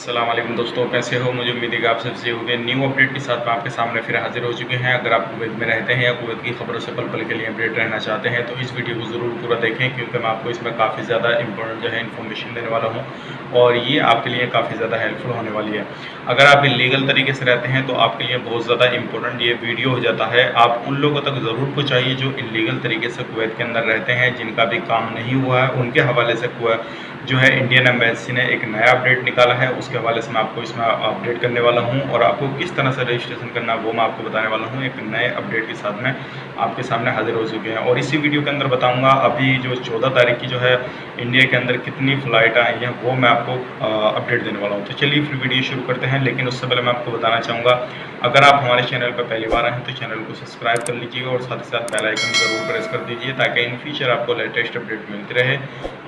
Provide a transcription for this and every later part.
अस्सलाम वालेकुम दोस्तों, कैसे हो? मुझे उम्मीद है कि आप सबसे हो गए। न्यू अपडेट के साथ मैं आपके सामने फिर हाजिर हो चुके हैं। अगर आप कुवैत में रहते हैं या कुवैत की खबरों से पल पल के लिए अपडेट रहना चाहते हैं तो इस वीडियो को ज़रूर पूरा देखें, क्योंकि मैं आपको इसमें काफ़ी ज़्यादा इंपॉर्टेंट जो है इन्फॉर्मेशन देने वाला हूँ और ये आपके लिए काफ़ी ज़्यादा हेल्पफुल होने वाली है। अगर आप इलीगल तरीके से रहते हैं तो आपके लिए बहुत ज़्यादा इंपॉर्टेंट ये वीडियो हो जाता है। आप उन लोगों तक ज़रूर पहुँचाइए जो इलीगल तरीके से कुवैत के अंदर रहते हैं, जिनका भी काम नहीं हुआ है। उनके हवाले से जो है इंडियन एम्बेसी ने एक नया अपडेट निकाला है, उसके हवाले से मैं आपको इसमें अपडेट करने वाला हूं और आपको किस तरह से रजिस्ट्रेशन करना है वो मैं आपको बताने वाला हूं। एक नए अपडेट के साथ में आपके सामने हाजिर हो चुके हैं और इसी वीडियो के अंदर बताऊंगा अभी जो 14 तारीख की जो है इंडिया के अंदर कितनी फ़्लाइट आई हैं वो मैं आपको अपडेट देने वाला हूँ। तो चलिए फिर वीडियो शुरू करते हैं, लेकिन उससे पहले मैं आपको बताना चाहूँगा, अगर आप हमारे चैनल पर पहली बार आए हैं तो चैनल को सब्सक्राइब कर लीजिएगा और साथ ही साथ बेल आइकन ज़रूर प्रेस कर दीजिए ताकि इन फ्यूचर आपको लेटेस्ट अपडेट मिलती रहे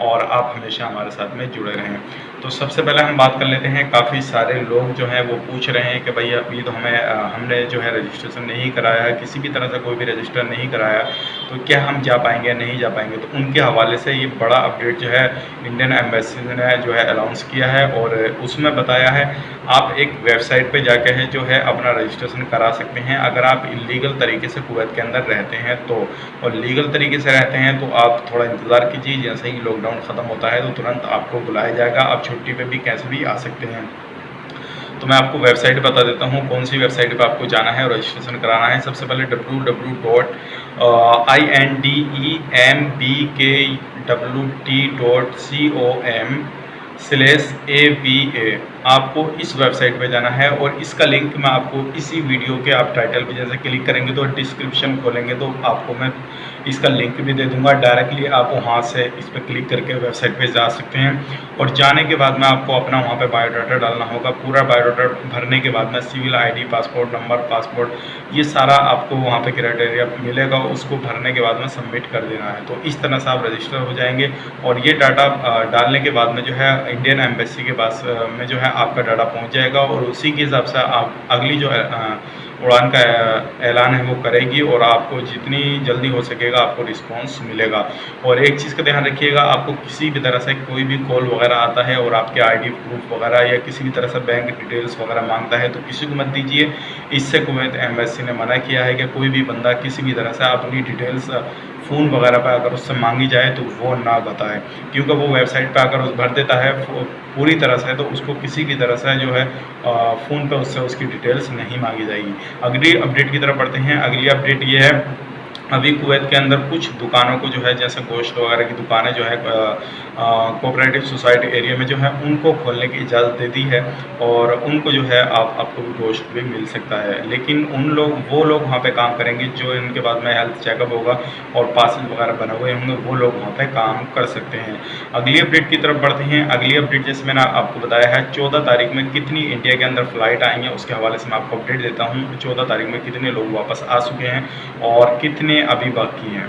और आप हमेशा हमारे साथ में जुड़े रहें। तो सबसे पहले हम बात कर लेते हैं, काफ़ी सारे लोग जो हैं वो पूछ रहे हैं कि भाई अभी तो हमने जो है रजिस्ट्रेशन नहीं कराया है, किसी भी तरह से कोई भी रजिस्टर नहीं कराया, तो क्या हम जा पाएंगे या नहीं जा पाएंगे। तो उनके हवाले से ये बड़ा अपडेट जो है इंडियन एम्बेसी ने जो है अनाउंस किया है और उसमें बताया है आप एक वेबसाइट पे जाके है जो है अपना रजिस्ट्रेशन करा सकते हैं अगर आप इलीगल तरीके से कुवैत के अंदर रहते हैं तो। और लीगल तरीके से रहते हैं तो आप थोड़ा इंतज़ार कीजिए, जैसे ही लॉकडाउन ख़त्म होता है तो तुरंत आपको बुलाया जाएगा, आप छुट्टी पे भी कैसे भी आ सकते हैं। तो मैं आपको वेबसाइट बता देता हूँ कौन सी वेबसाइट पे आपको जाना है और रजिस्ट्रेशन कराना है। सबसे पहले www.indemwt.com/AVA आपको इस वेबसाइट पे जाना है और इसका लिंक मैं आपको इसी वीडियो के आप टाइटल पे जैसे क्लिक करेंगे तो डिस्क्रिप्शन खोलेंगे तो आपको मैं इसका लिंक भी दे दूंगा। डायरेक्टली आप वहाँ से इस पर क्लिक करके वेबसाइट पे जा सकते हैं और जाने के बाद में आपको अपना वहाँ पे बायोडाटा डालना होगा। पूरा बायोडाटा भरने के बाद में civil ID, passport number, passport, ये सारा आपको वहाँ पे क्राइटेरिया मिलेगा, उसको भरने के बाद में सबमिट कर देना है। तो इस तरह से आप रजिस्टर हो जाएंगे और ये डाटा डालने के बाद में जो है इंडियन एम्बेसी के पास में जो है आपका डाटा पहुँच जाएगा और उसी के हिसाब से आप अगली जो उड़ान का ऐलान है वो करेगी और आपको जितनी जल्दी हो सकेगा आपको रिस्पांस मिलेगा। और एक चीज़ का ध्यान रखिएगा, आपको किसी भी तरह से कोई भी कॉल वगैरह आता है और आपके आईडी प्रूफ वगैरह या किसी भी तरह से बैंक डिटेल्स वगैरह मांगता है तो किसी को मत दीजिए। इससे कुवैत एम्बेसी ने मना किया है कि कोई भी बंदा किसी भी तरह से अपनी डिटेल्स फ़ोन वगैरह पर अगर उससे मांगी जाए तो वो ना बताए, क्योंकि वो वेबसाइट पर अगर उस भर देता है पूरी तरह से तो उसको किसी भी तरह से जो है फ़ोन पे उससे उसकी डिटेल्स नहीं मांगी जाएगी। अगली अपडेट की तरफ बढ़ते हैं। अगली अपडेट ये है, अभी कुवैत के अंदर कुछ दुकानों को जो है जैसे गोश्त वगैरह की दुकानें जो है कोऑपरेटिव सोसाइटी एरिया में जो है उनको खोलने की इजाज़त दे दी है और उनको जो है आपको भी गोश्त भी मिल सकता है, लेकिन वो लोग वहाँ पे काम करेंगे जो इनके बाद में हेल्थ चेकअप होगा और पासेज वगैरह बने हुए होंगे, वो लोग वहाँ पे काम कर सकते हैं। अगली अपडेट की तरफ बढ़ते हैं। अगली अपडेट जैसे मैंने आपको बताया है 14 तारीख में कितनी इंडिया के अंदर फ़्लाइट आई हैं उसके हवाले से मैं आपको अपडेट देता हूँ। 14 तारीख में कितने लोग वापस आ चुके हैं और कितने अभी बाकी हैं।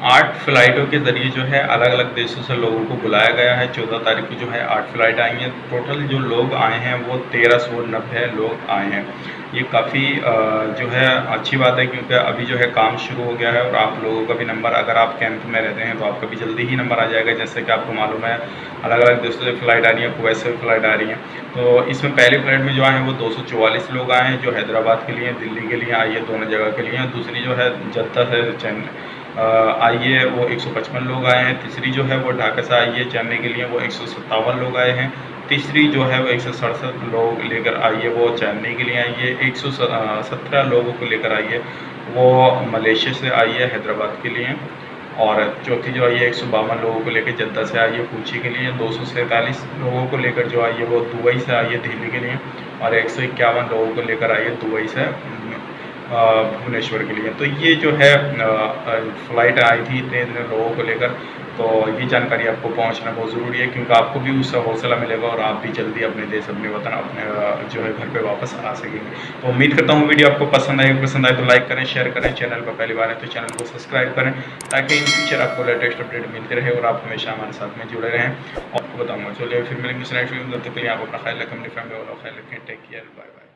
8 फ़्लाइटों के ज़रिए जो है अलग अलग देशों से लोगों को बुलाया गया है। 14 तारीख को जो है 8 फ़्लाइट आई हैं। टोटल जो लोग आए हैं वो 1390 लोग आए हैं। ये काफ़ी जो है अच्छी बात है, क्योंकि अभी जो है काम शुरू हो गया है और आप लोगों का भी नंबर, अगर आप कैंप में रहते हैं तो आपका भी जल्दी ही नंबर आ जाएगा। जैसे कि आपको मालूम है अलग अलग देशों से फ़्लाइट आ रही है, कुवैत से भी फ़्लाइट आ रही है। तो इसमें पहली फ़्लाइट में जो आए हैं वो 244 लोग आए हैं, जो हैदराबाद के लिए, दिल्ली के लिए आई है, दोनों जगह के लिए। दूसरी जो है जद्दा से चेन्नई आई है वो 155 लोग आए हैं। तीसरी जो है वो ढाका से आई है चेन्नई के लिए, वो 157 लोग आए हैं। तीसरी जो है वो 167 लोग लेकर आई है, वो चेन्नई के लिए आई है। 117 लोगों को लेकर आई है, वो मलेशिया से आई है हैदराबाद के लिए। और चौथी जो आई है 152 लोगों को लेकर जद्दा से आई है कोची के लिए। 247 लोगों को लेकर जो आई है वो दुबई से आई है दिल्ली के लिए और 151 लोगों को लेकर आई है दुबई से भुवनेश्वर के लिए। तो ये जो है फ़्लाइट आई थी इतने इतने लोगों को लेकर, तो ये जानकारी आपको पहुंचना बहुत ज़रूरी है, क्योंकि आपको भी उससे हौसला मिलेगा और आप भी जल्दी अपने देश, अपने वतन, अपने जो है घर पे वापस आ सकेंगे। तो उम्मीद करता हूँ वीडियो आपको पसंद आए तो लाइक करें, शेयर करें। चैनल पर पहली बार है तो चैनल को सब्सक्राइब करें ताकि इन फ्यूचर आपको लेटेस्ट अपडेट मिलते रहे और आप हमेशा हमारे साथ में जुड़े रहें। आपको बताऊँगा। चलिए फिर मिलेंगे नेक्स्ट वीडियो में, तब तक के लिए आप अपना ख्याल रखें, अपनी फैमिली वालों का ख्याल रखें। Take care, bye bye.